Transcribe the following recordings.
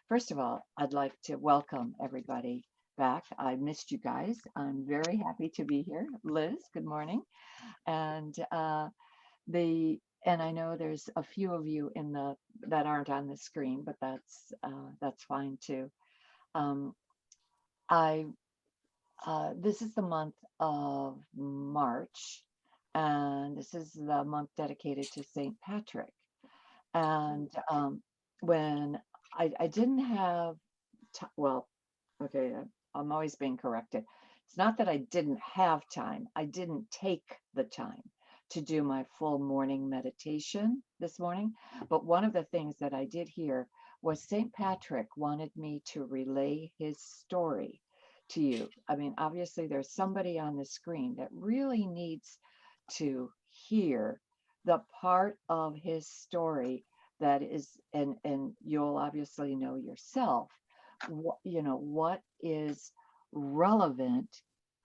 First of all, I'd like to welcome everybody back. I missed you guys. I'm very happy to be here. Liz, good morning. And the and I know there's a few of you in the that aren't on the screen, but that's fine too. Um, I This is the month of March, and this is the month dedicated to Saint Patrick. And when I didn't have well, okay, I'm always being corrected. It's not that I didn't have time, I didn't take the time to do my full morning meditation this morning. But one of the things that I did here was St. Patrick wanted me to relay his story to you. I mean, obviously, there's somebody on the screen that really needs to hear the part of his story that is, and you'll obviously know yourself what is relevant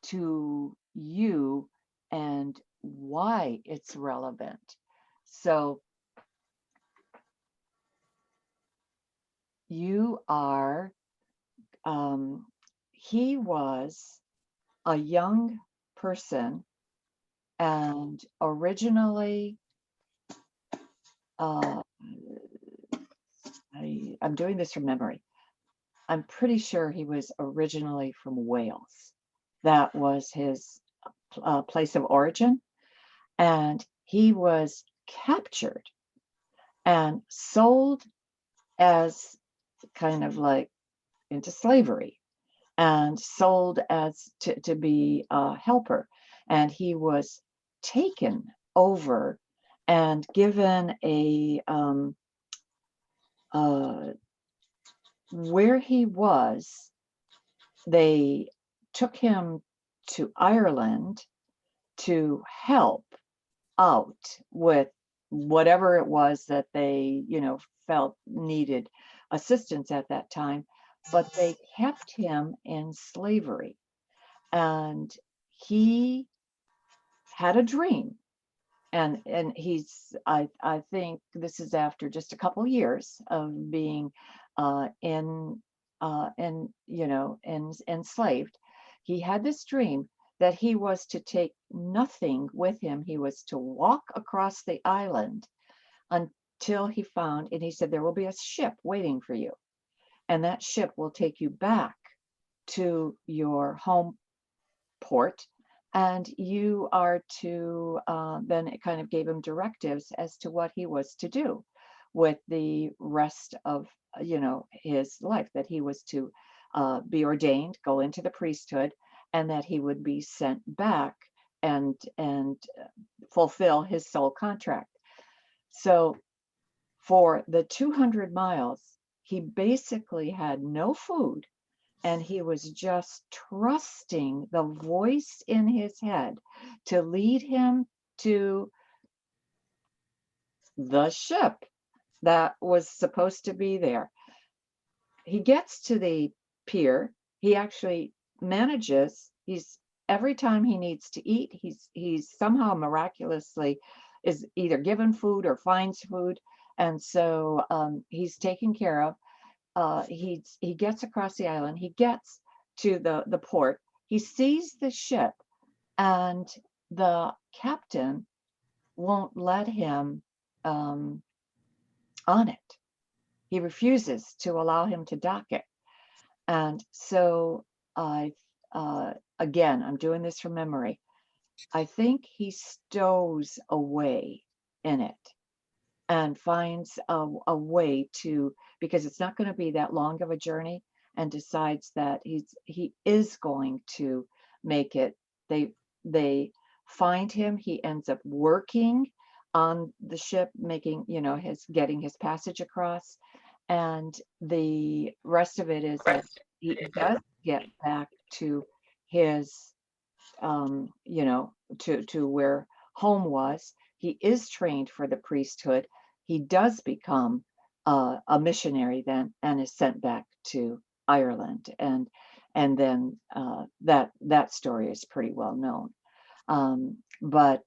to you and why it's relevant. So you are, he was a young person, and originally, uh, I'm doing this from memory. I'm pretty sure he was originally from Wales. That was his place of origin. And he was captured and sold as kind of like into slavery and sold as to be a helper. And he was taken over and given uh, where he was, they took him to Ireland to help out with whatever it was that they, felt needed assistance at that time, but they kept him in slavery. And he had a dream. And I think this is after just a couple years of being enslaved. He had this dream that he was to take nothing with him. He was to walk across the island until he found, and he said, there will be a ship waiting for you, and that ship will take you back to your home port, and you are to, then it kind of gave him directives as to what he was to do with the rest of, his life, that he was to be ordained, go into the priesthood, and that he would be sent back and fulfill his soul contract. So for the 200 miles, he basically had no food, and he was just trusting the voice in his head to lead him to the ship that was supposed to be there. He gets to the pier. He actually manages, he's every time he needs to eat, he's somehow miraculously is either given food or finds food. And so he's taken care of. He gets across the island. He gets to the port. He sees the ship, and the captain won't let him um, on it. He refuses to allow him to dock it. And so again, I'm doing this from memory. I think he stows away in it and finds a way to, because it's not going to be that long of a journey, and decides that he is going to make it. They find him. He ends up working on the ship, making, his getting his passage across. And the rest of it is that he does get back to his to where home was. He is trained for the priesthood. He does become a missionary then, and is sent back to Ireland. And then that story is pretty well known. But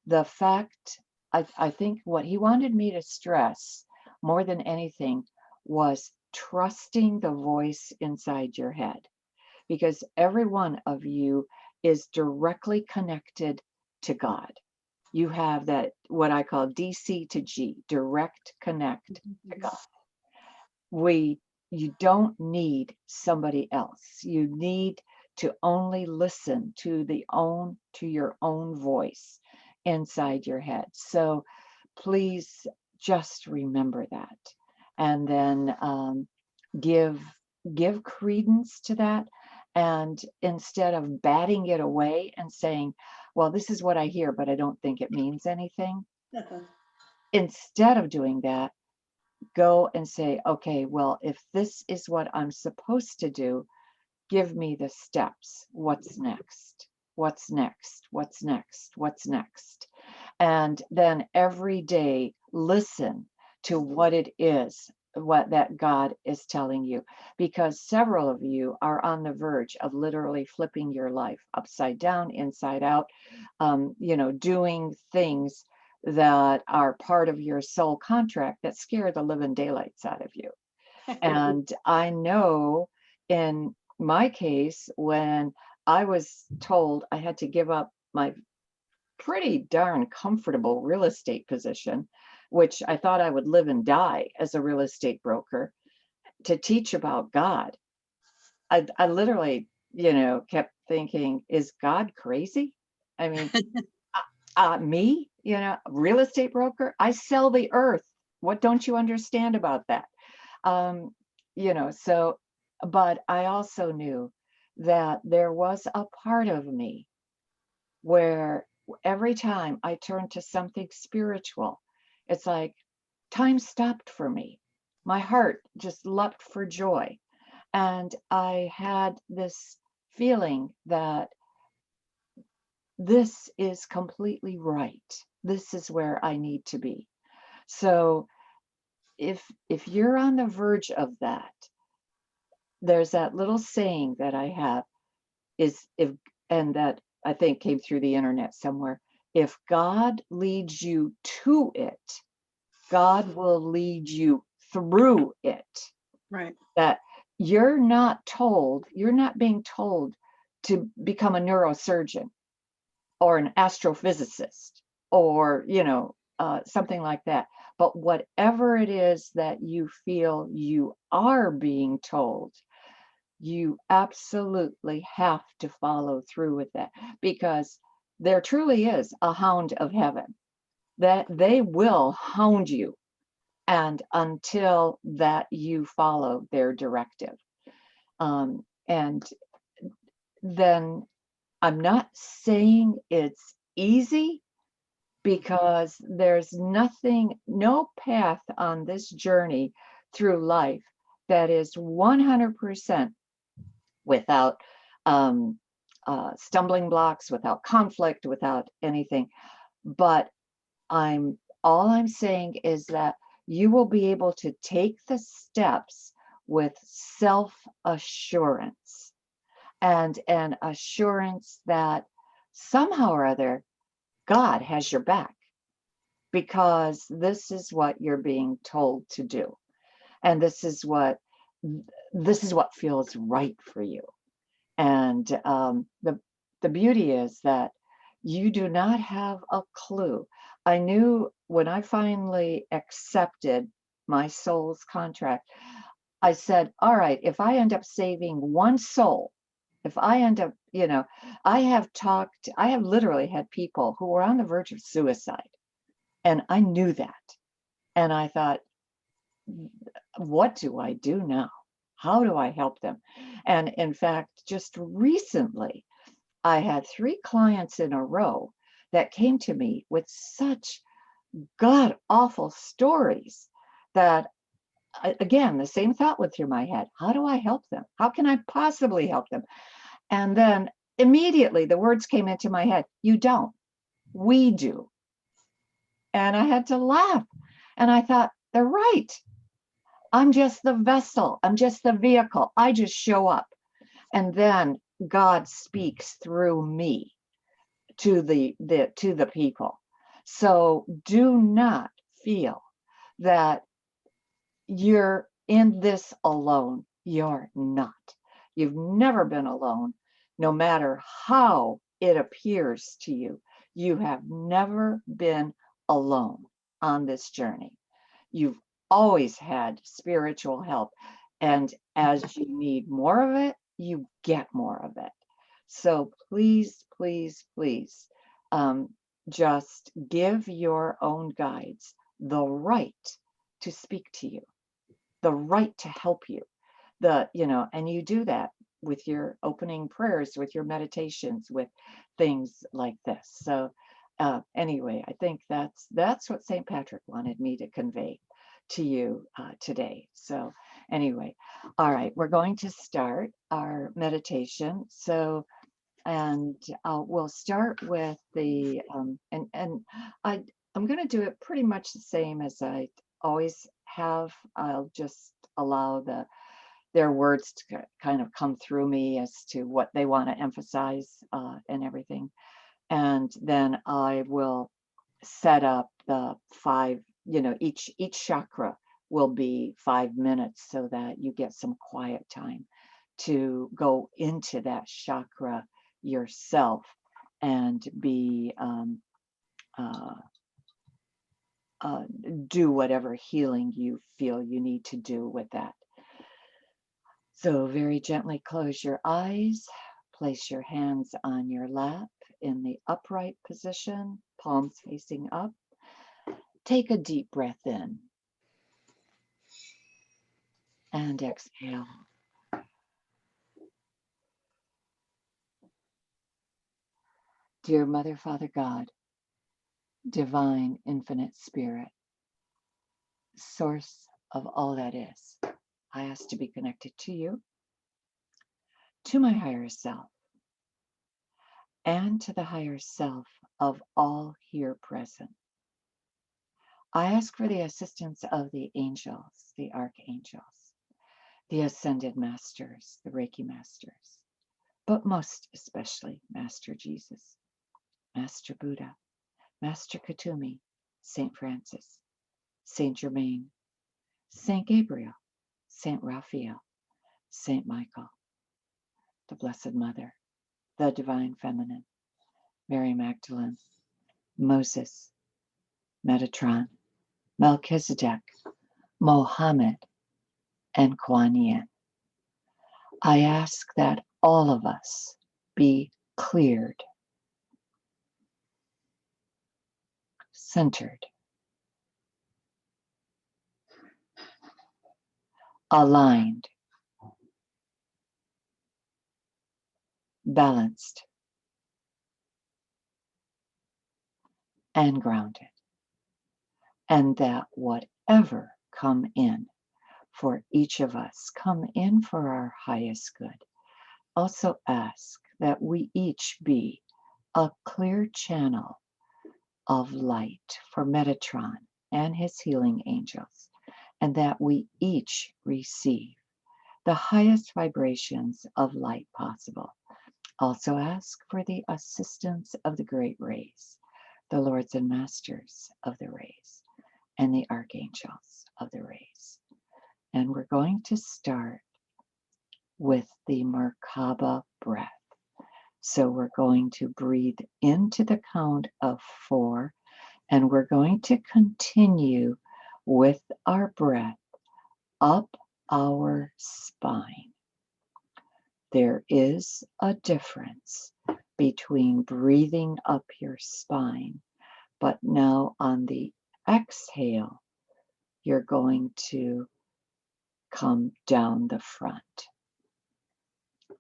the fact, I think what he wanted me to stress more than anything was trusting the voice inside your head, because every one of you is directly connected to God. You have that, what I call DC to G, direct connect to God. we you don't need somebody else. You need to only listen to your own voice inside your head. So please just remember that, and then give give credence to that. And instead of batting it away and saying, well, this is what I hear, but I don't think it means anything, instead of doing that, go and say, okay, well, if this is what I'm supposed to do, give me the steps. What's next? What's next? What's next? What's next? And then every day, listen to what it is, what that God is telling you, because several of you are on the verge of literally flipping your life upside down, inside out, doing things that are part of your soul contract that scare the living daylights out of you. And I know in my case, when I was told I had to give up my pretty darn comfortable real estate position, which I thought I would live and die as a real estate broker, to teach about God, I literally, kept thinking, is God crazy? I mean, me, real estate broker, I sell the earth. What don't you understand about that? So, but I also knew that there was a part of me where every time I turned to something spiritual, it's like time stopped for me. My heart just leapt for joy. And I had this feeling that this is completely right. This is where I need to be. So if you're on the verge of that, there's that little saying that I have, is if and that I think came through the internet somewhere. If God leads you to it, God will lead you through it. Right. That you're not being told to become a neurosurgeon or an astrophysicist or, something like that. But whatever it is that you feel you are being told, you absolutely have to follow through with that, because there truly is a hound of heaven that they will hound you, and until that you follow their directive. And then I'm not saying it's easy, because there's no path on this journey through life that is 100% without um, stumbling blocks, without conflict, without anything. But all I'm saying is that you will be able to take the steps with self-assurance, and an assurance that somehow or other God has your back, because this is what you're being told to do, and this is what feels right for you. And the beauty is that you do not have a clue. I knew when I finally accepted my soul's contract, I said, all right, if I end up saving one soul, if I end up, I have literally had people who were on the verge of suicide, and I knew that. And I thought, what do I do now? How do I help them? And in fact, just recently, I had 3 clients in a row that came to me with such god awful stories that, again, the same thought went through my head. How do I help them? How can I possibly help them? And then immediately the words came into my head, you don't, we do. And I had to laugh. And I thought, they're right. I'm just the vessel. I'm just the vehicle. I just show up. And then God speaks through me to the people. So do not feel that you're in this alone. You're not. You've never been alone, no matter how it appears to you. You have never been alone on this journey. You've always had spiritual help. And as you need more of it, you get more of it. So please, please, please, um, just give your own guides the right to speak to you, the right to help you, and you do that with your opening prayers, with your meditations, with things like this. So anyway, I think that's what St. Patrick wanted me to convey to you today. So anyway, all right, we're going to start our meditation. So and we'll start with the I'm going to do it pretty much the same as I always have. I'll just allow their words to kind of come through me as to what they want to emphasize and everything, and then I will set up the five. Each chakra will be 5 minutes so that you get some quiet time to go into that chakra yourself and be uh, do whatever healing you feel you need to do with that. So very gently close your eyes, place your hands on your lap in the upright position, palms facing up. Take a deep breath in and exhale. Dear Mother, Father God, Divine Infinite Spirit, Source of all that is, I ask to be connected to you, to my higher self, and to the higher self of all here present. I ask for the assistance of the angels, the archangels, the ascended masters, the Reiki masters, but most especially Master Jesus, Master Buddha, Master Katumi, Saint Francis, Saint Germain, Saint Gabriel, Saint Raphael, Saint Michael, the Blessed Mother, the Divine Feminine, Mary Magdalene, Moses, Metatron, Melchizedek, Mohammed, and Kuan Yin. I ask that all of us be cleared, centered, aligned, balanced, and grounded, and that whatever come in for each of us come in for our highest good. Also ask that we each be a clear channel of light for Metatron and his healing angels, and that we each receive the highest vibrations of light possible. Also ask for the assistance of the great rays, the lords and masters of the rays, and the archangels of the rays. And we're going to start with the Merkaba breath. So we're going to breathe into the count of 4, and we're going to continue with our breath up our spine. There is a difference between breathing up your spine, but now on the exhale, you're going to come down the front.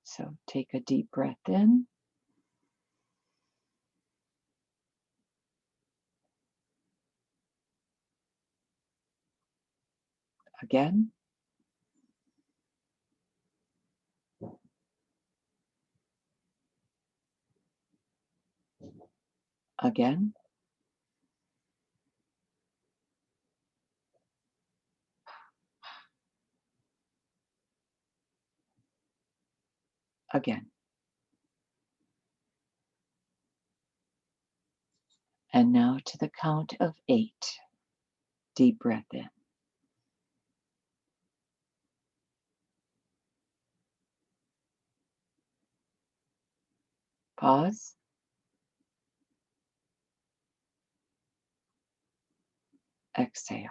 So take a deep breath in. Again. Again. Again. And now to the count of 8. Deep breath in. Pause. Exhale.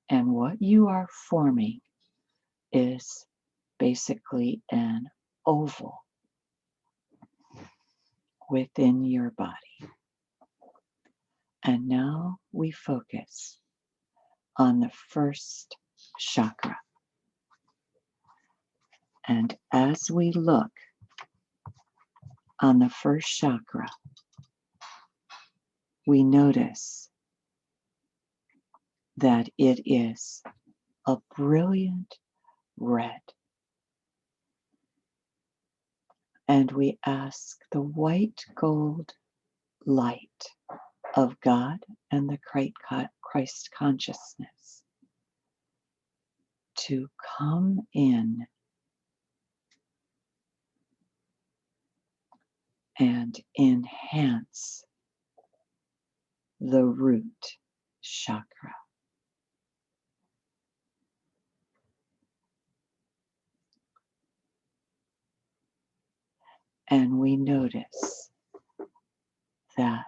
And what you are forming is basically an oval within your body. And now we focus on the first chakra. And as we look on the first chakra, we notice that it is a brilliant red. And we ask the white gold light of God and the Christ consciousness to come in and enhance the root chakra. And we notice that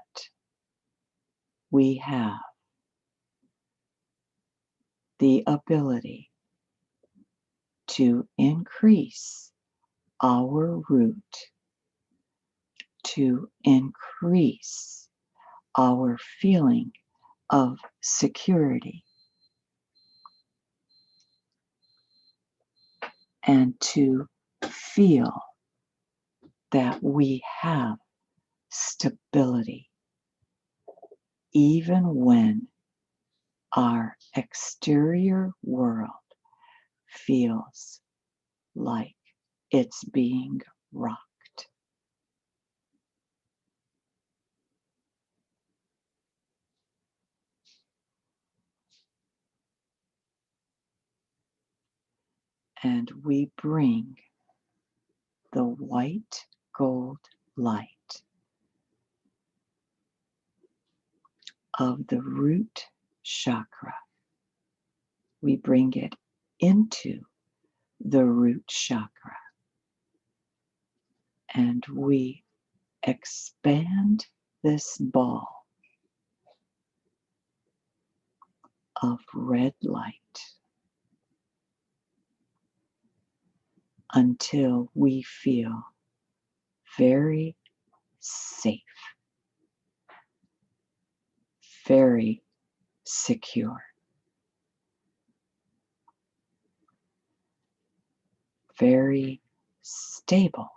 we have the ability to increase our root, to increase our feeling of security, and to feel that we have stability even when our exterior world feels like it's being rocked. And we bring the white gold light of the root chakra. We bring it into the root chakra and we expand this ball of red light until we feel very safe, very secure, very stable.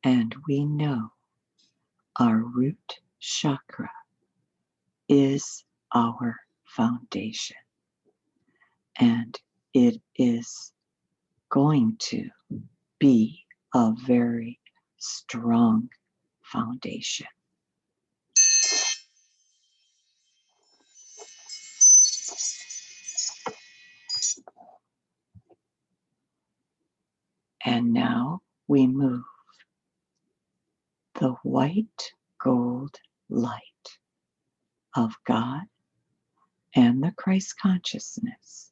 And we know our root chakra is our foundation. And it is going to be a very strong foundation. And now we move the white gold light of God and the Christ consciousness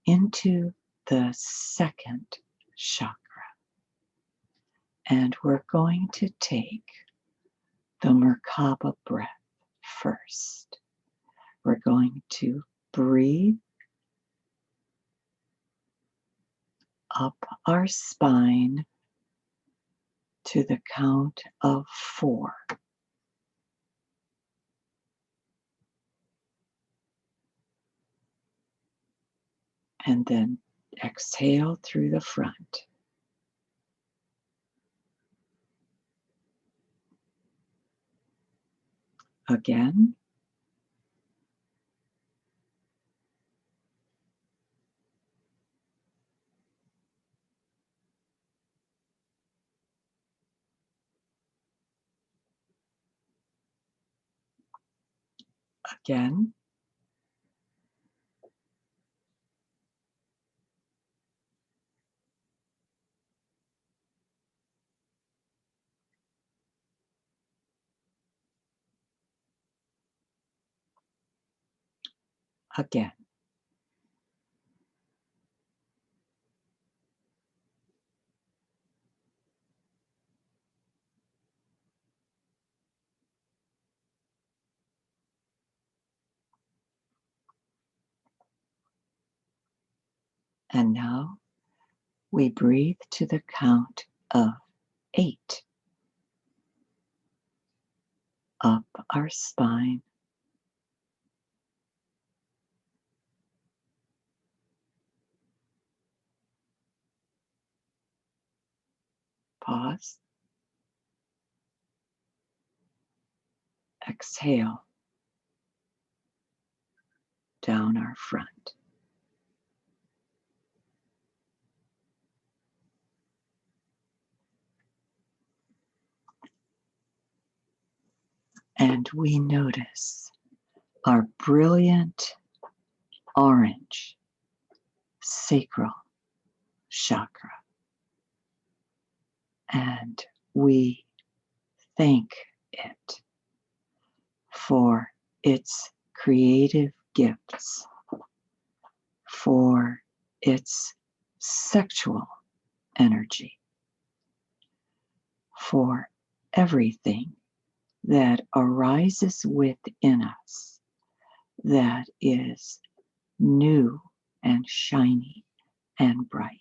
into the second chakra. And we're going to take the Merkaba breath first. We're going to breathe up our spine to the count of 4. And then exhale through the front. Again. Again. Again. And now we breathe to the count of 8 up our spine. Pause. Exhale down our front. And we notice our brilliant orange sacral chakra. And we thank it for its creative gifts, for its sexual energy, for everything that arises within us that is new and shiny and bright.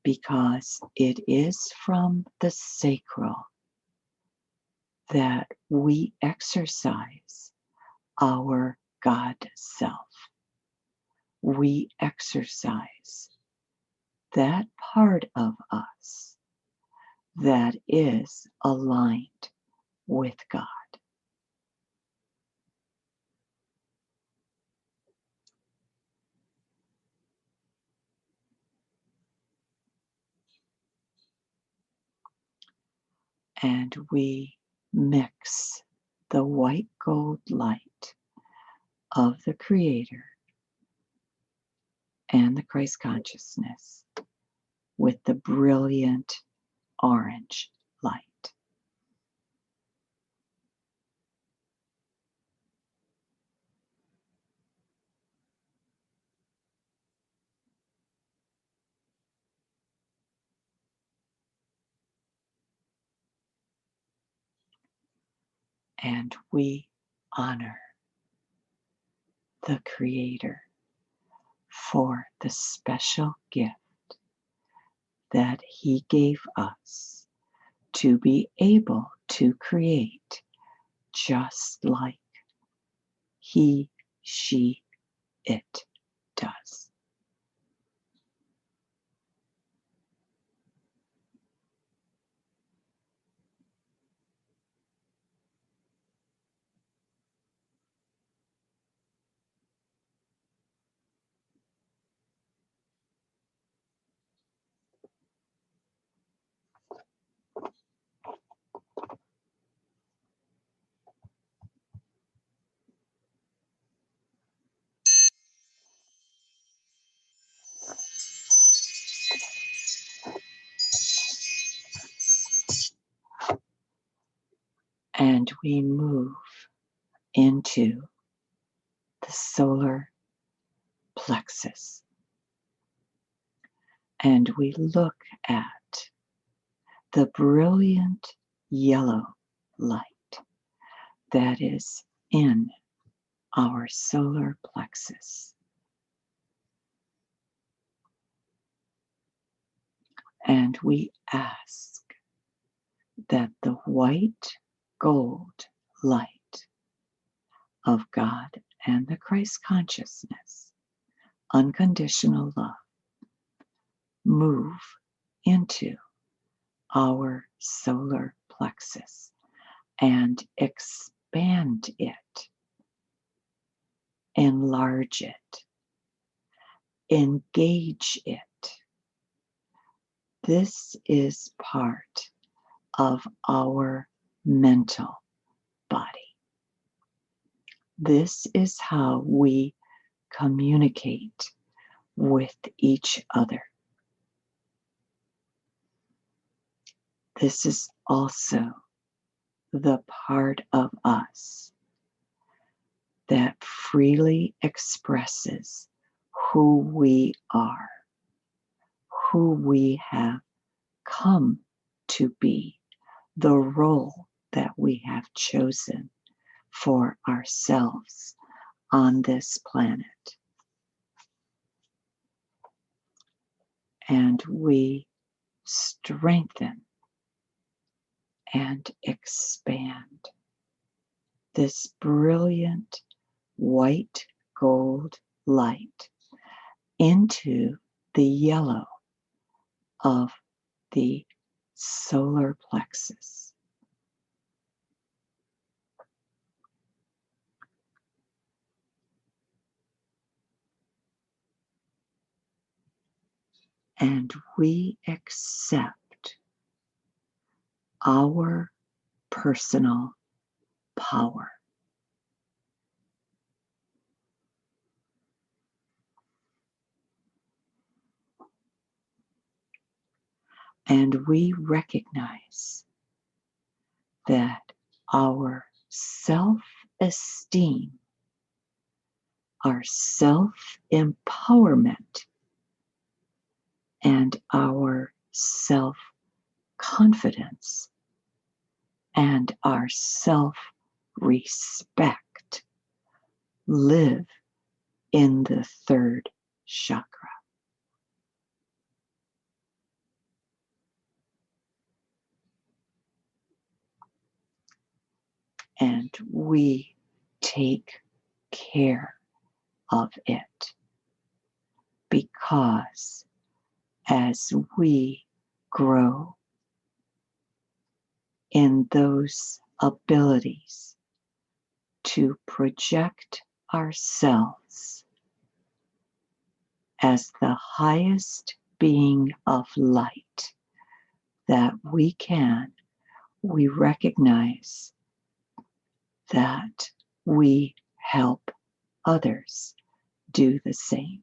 Because it is from the sacral that we exercise our God self. We exercise that part of us that is aligned with God. And we mix the white gold light of the Creator and the Christ consciousness with the brilliant orange light. And we honor the Creator for the special gift that He gave us to be able to create just like He, she, it does. and we move into the solar plexus, and we look at the brilliant yellow light that is in our solar plexus. And we ask that the white gold light of God and the Christ consciousness, unconditional love, move into our solar plexus and expand it, enlarge it, engage it. This is part of our mental body. This is how we communicate with each other. This is also the part of us that freely expresses who we are, who we have come to be, the role that we have chosen for ourselves on this planet. And we strengthen and expand this brilliant white gold light into the yellow of the solar plexus. And we accept our personal power. And we recognize that our self-esteem, our self-empowerment, and our self-confidence and our self-respect live in the third chakra. And we take care of it because as we grow in those abilities to project ourselves as the highest being of light that we can, we recognize that we help others do the same.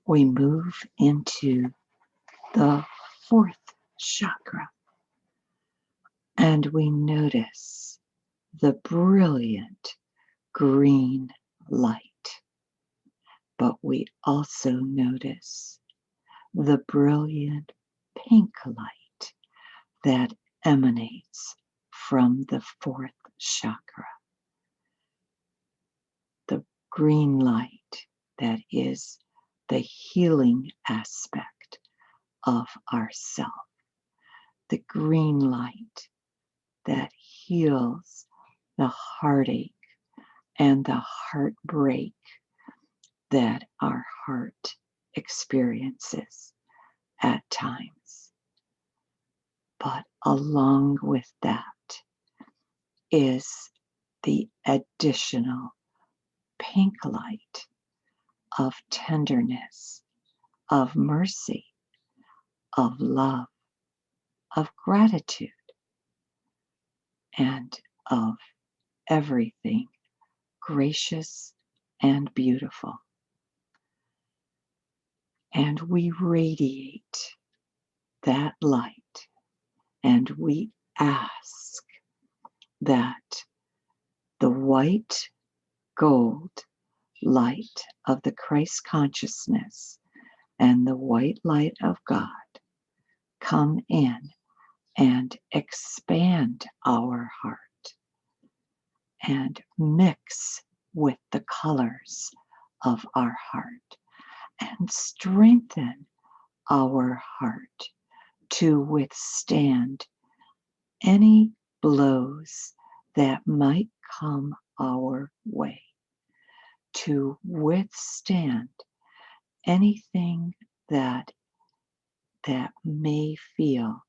we move into the fourth chakra and we notice the brilliant green light, but we also notice the brilliant pink light that emanates from the fourth chakra. The green light that is the healing aspect of ourself. The green light that heals the heartache and the heartbreak that our heart experiences at times. But along with that is the additional pink light of tenderness, of mercy, of love, of gratitude, and of everything gracious and beautiful. And we radiate that light and we ask that the white gold light of the Christ consciousness and the white light of God come in and expand our heart and mix with the colors of our heart and strengthen our heart to withstand any blows that might come our way, to withstand anything that may feel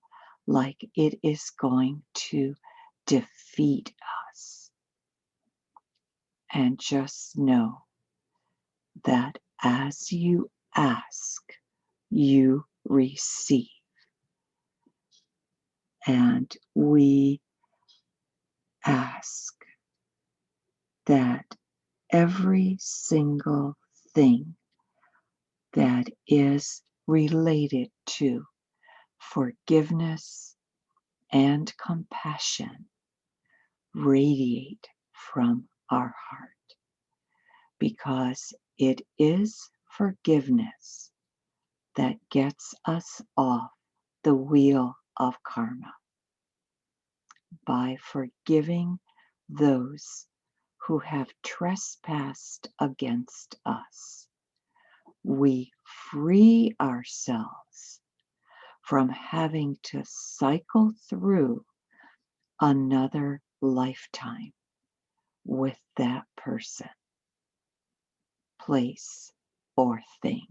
like it is going to defeat us. And just know that as you ask, you receive. And we ask that every single thing that is related to forgiveness and compassion radiate from our heart, because it is forgiveness that gets us off the wheel of karma. By forgiving those who have trespassed against us, we free ourselves from having to cycle through another lifetime with that person, place, or thing.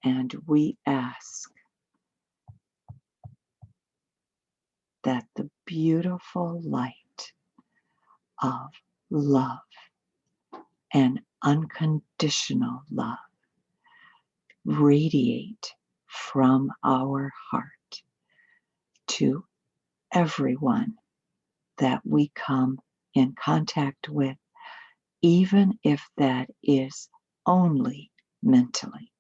And we ask that the beautiful light of love and unconditional love radiate from our heart to everyone that we come in contact with, even if that is only mentally.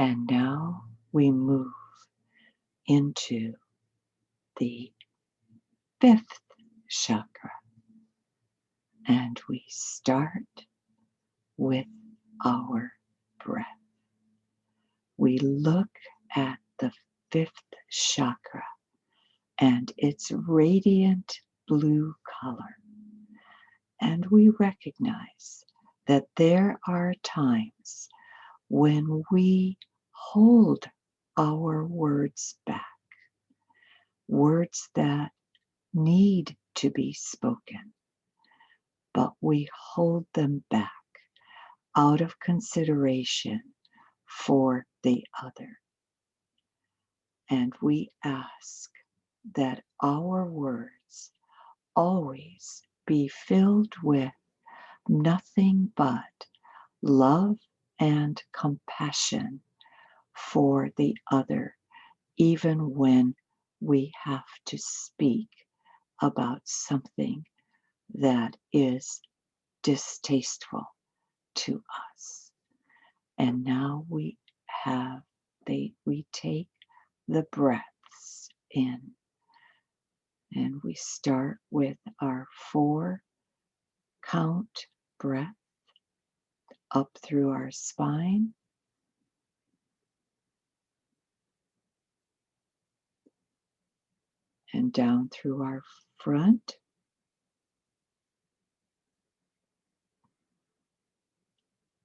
And now we move into the fifth chakra, and we start with our breath. We look at the fifth chakra and its radiant blue color, and we recognize that there are times when we hold our words back, words that need to be spoken, but we hold them back out of consideration for the other. And we ask that our words always be filled with nothing but love and compassion for the other, even when we have to speak about something that is distasteful to us. And now we take the breaths in, and we start with our 4 count breath up through our spine, and down through our front,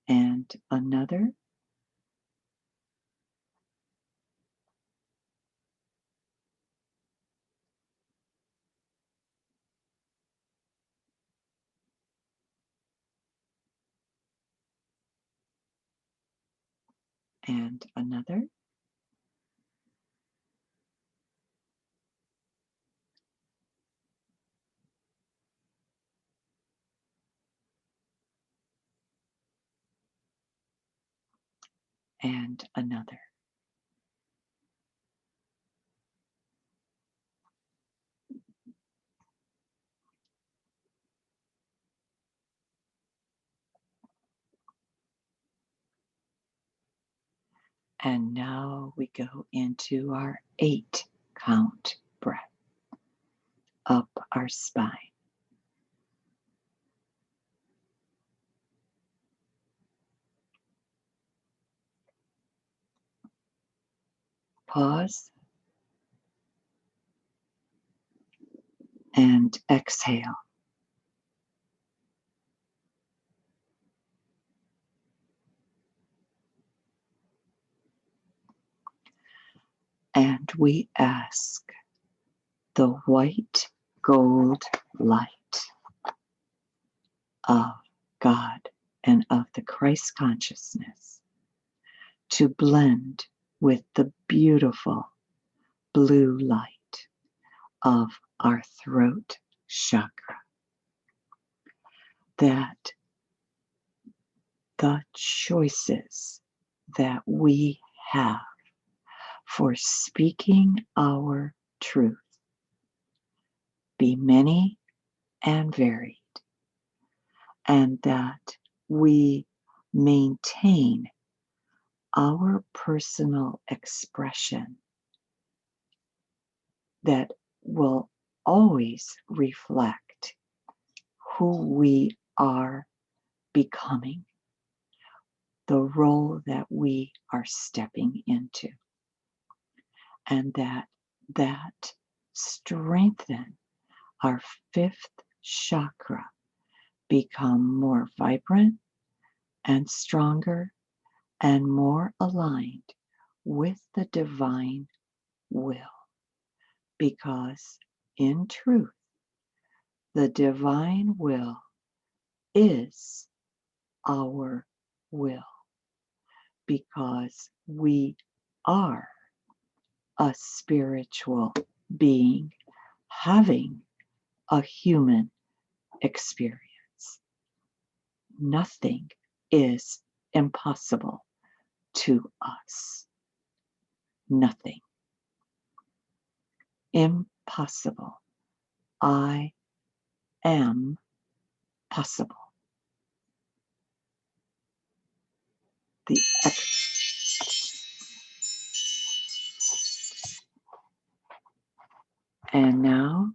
and another, and another, and another. And now we go into our 8 count breath up our spine. Pause and exhale. And we ask the white gold light of God and of the Christ consciousness to blend with the beautiful blue light of our throat chakra, that the choices that we have for speaking our truth be many and varied, and that we maintain our personal expression that will always reflect who we are becoming, the role that we are stepping into, and that strengthen our 5th chakra, become more vibrant and stronger and more aligned with the divine will. Because in truth, the divine will is our will, because we are a spiritual being having a human experience. Nothing is impossible to us. Nothing. Impossible. I am possible. The And now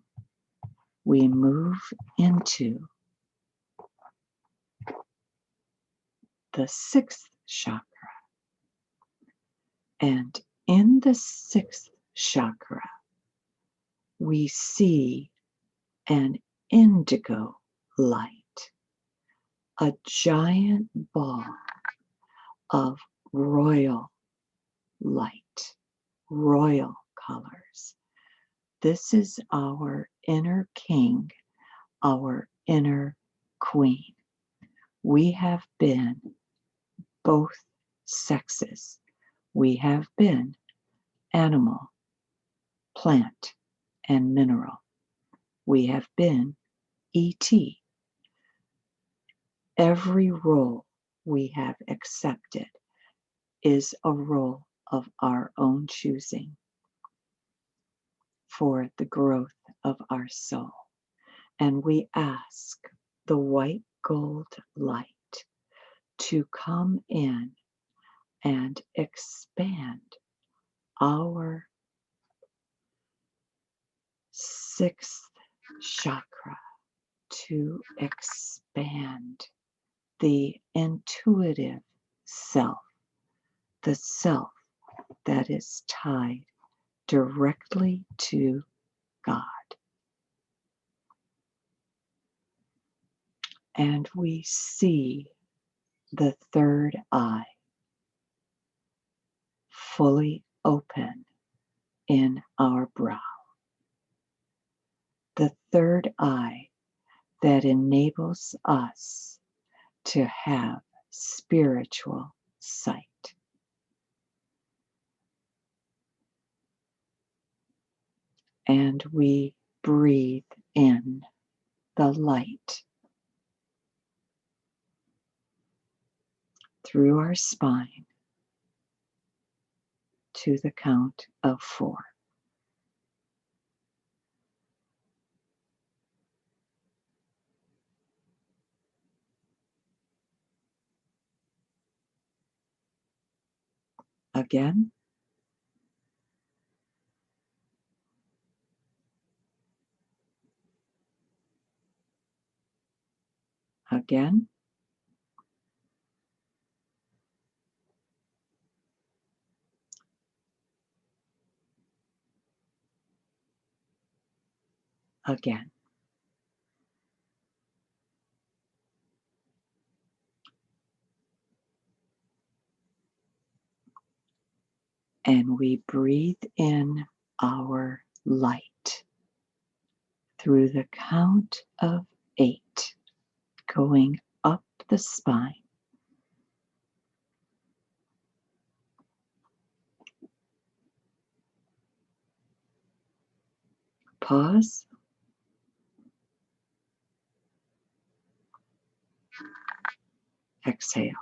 we move into the sixth chakra. And in the sixth chakra, we see an indigo light, a giant ball of royal light, royal colors. This is our inner king, our inner queen. We have been both sexes. We have been animal, plant, and mineral. We have been ET. Every role we have accepted is a role of our own choosing for the growth of our soul. And we ask the white gold light to come in and expand our sixth chakra, to expand the intuitive self, the self that is tied directly to God. And we see the third eye fully open in our brow. The third eye that enables us to have spiritual sight. And we breathe in the light through our spine to the count of 4. Again, again, again. And we breathe in our light through the count of 8, going up the spine. Pause. Exhale.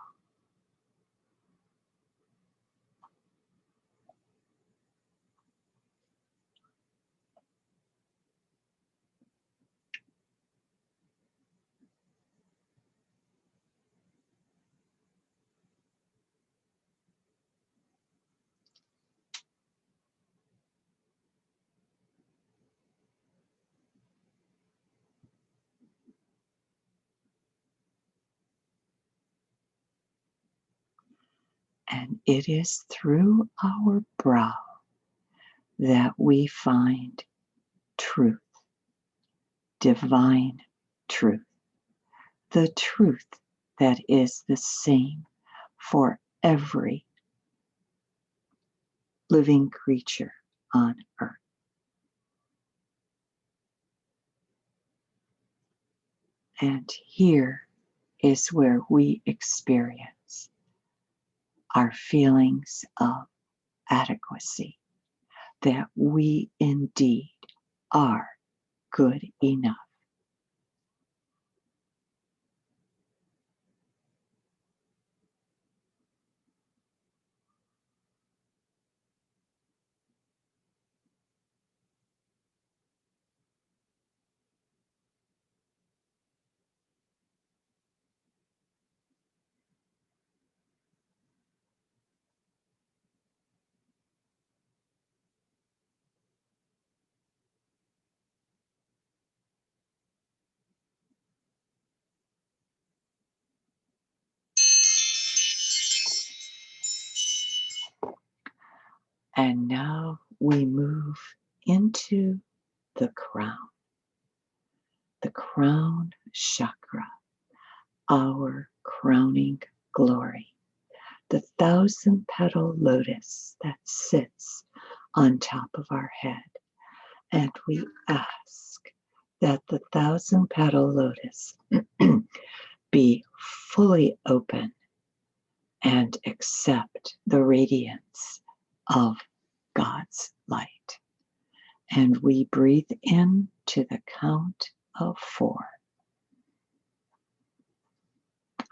And it is through our brow that we find truth, divine truth, the truth that is the same for every living creature on earth. And here is where we experience our feelings of adequacy, that we indeed are good enough. And now we move into the crown chakra, our crowning glory, the 1,000-petal lotus that sits on top of our head. And we ask that the 1,000-petal lotus be fully open and accept the radiance of God's light. And we breathe in to the count of 4.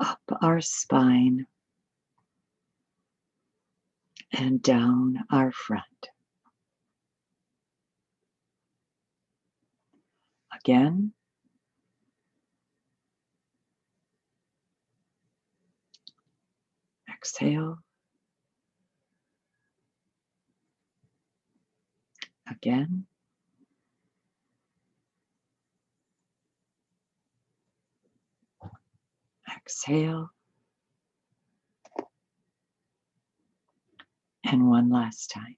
Up our spine and down our front. Again, exhale. Again. Exhale. And one last time.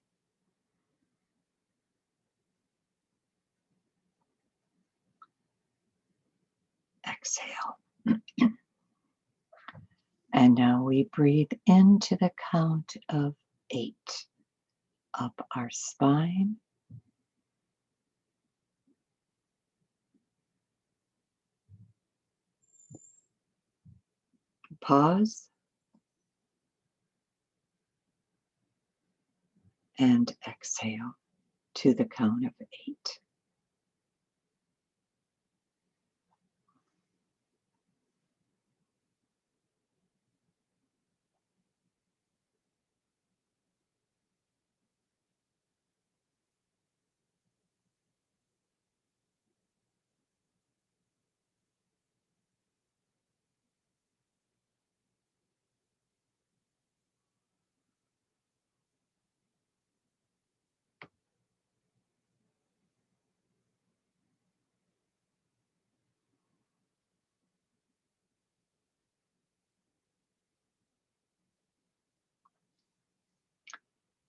Exhale. And now we breathe into the count of 8. Up our spine. Pause. And exhale to the count of 8.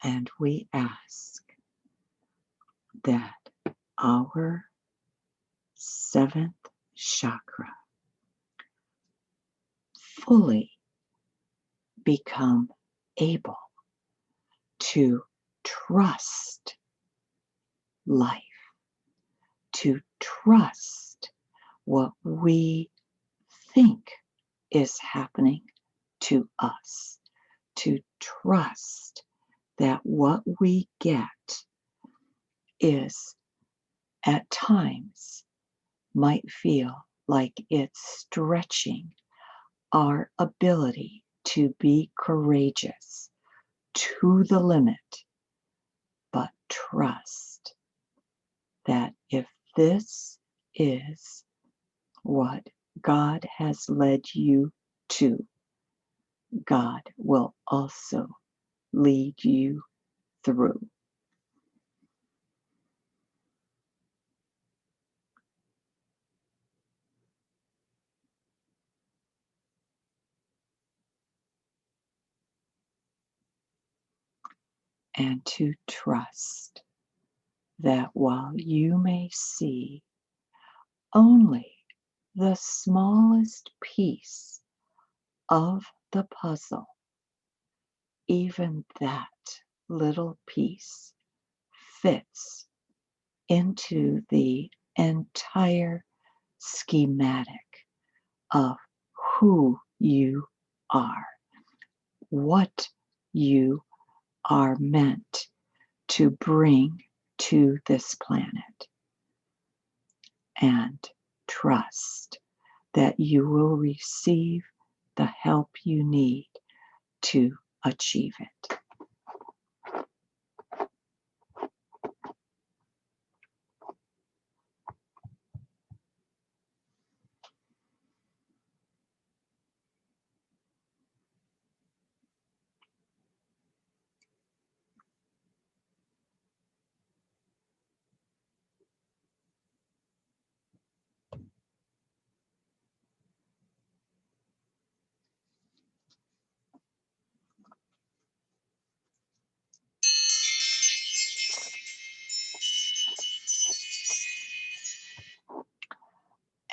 And we ask that our 7th chakra fully become able to trust life, to trust what we think is happening to us, to trust that what we get is at times might feel like it's stretching our ability to be courageous to the limit, but trust that if this is what God has led you to, God will also lead you through. And to trust that while you may see only the smallest piece of the puzzle, even that little piece fits into the entire schematic of who you are, what you are meant to bring to this planet, and trust that you will receive the help you need to achieve it.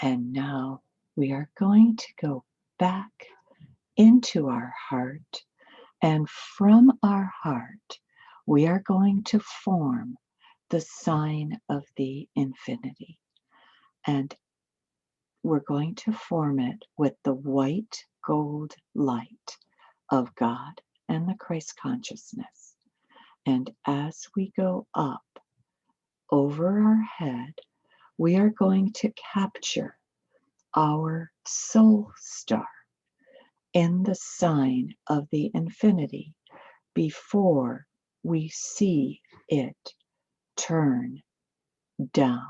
And now we are going to go back into our heart. And from our heart, we are going to form the sign of the infinity. And we're going to form it with the white gold light of God and the Christ consciousness. And as we go up over our head, we are going to capture our soul star in the sign of the infinity before we see it turn down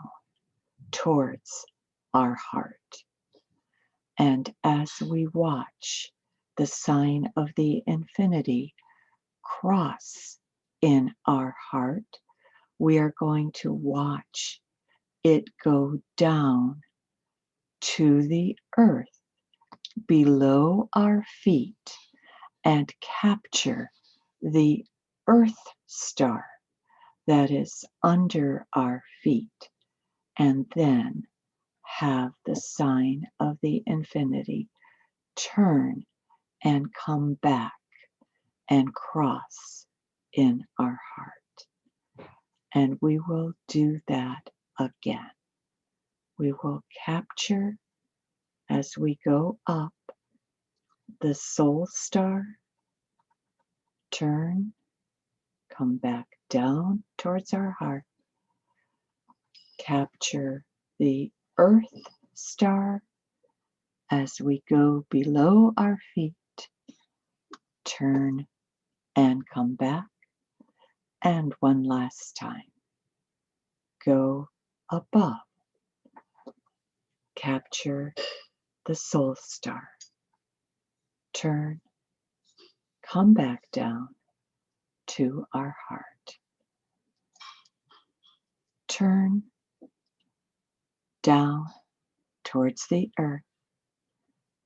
towards our heart. And as we watch the sign of the infinity cross in our heart, we are going to watch it go down to the earth below our feet and capture the earth star that is under our feet, and then have the sign of the infinity turn and come back and cross in our heart. And we will do that again. We will capture as we go up the soul star, turn, come back down towards our heart, capture the earth star as we go below our feet, turn and come back, and one last time, go above, capture the soul star, turn, come back down to our heart, turn down towards the earth,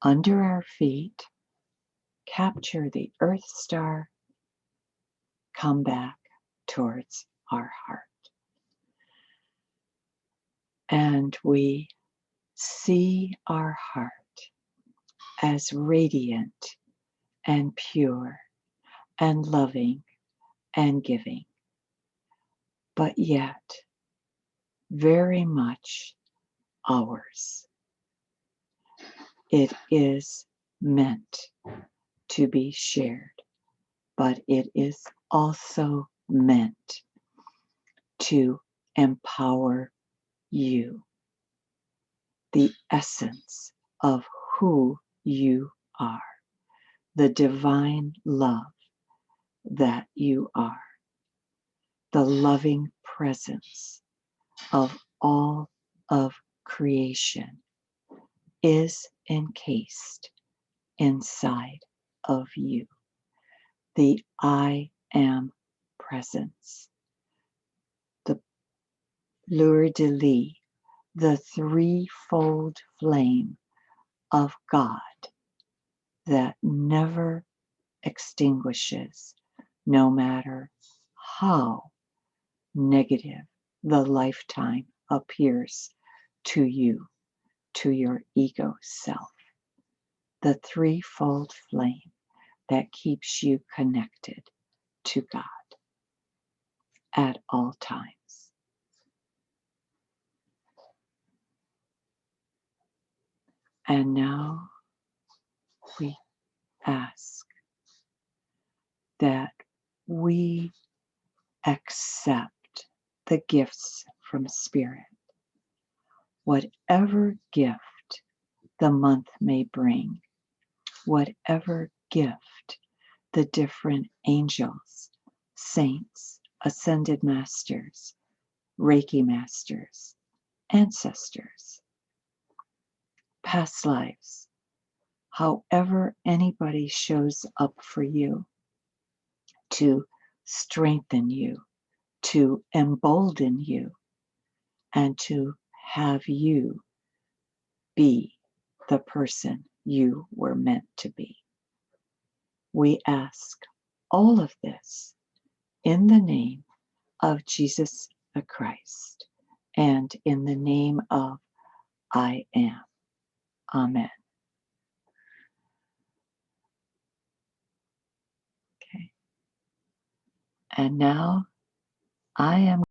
under our feet, capture the earth star, come back towards our heart. And we see our heart as radiant and pure and loving and giving, but yet very much ours. It is meant to be shared, but it is also meant to empower you, the essence of who you are, the divine love that you are, the loving presence of all of creation is encased inside of you. The I am presence, the fleur de lis, the threefold flame of God that never extinguishes, no matter how negative the lifetime appears to you, to your ego self. The threefold flame that keeps you connected to God at all times. And now we ask that we accept the gifts from Spirit, whatever gift the month may bring, whatever gift the different angels, saints, ascended masters, Reiki masters, ancestors, past lives, however anybody shows up for you to strengthen you, to embolden you, and to have you be the person you were meant to be. We ask all of this in the name of Jesus the Christ and in the name of I am. Amen. Okay. And now I am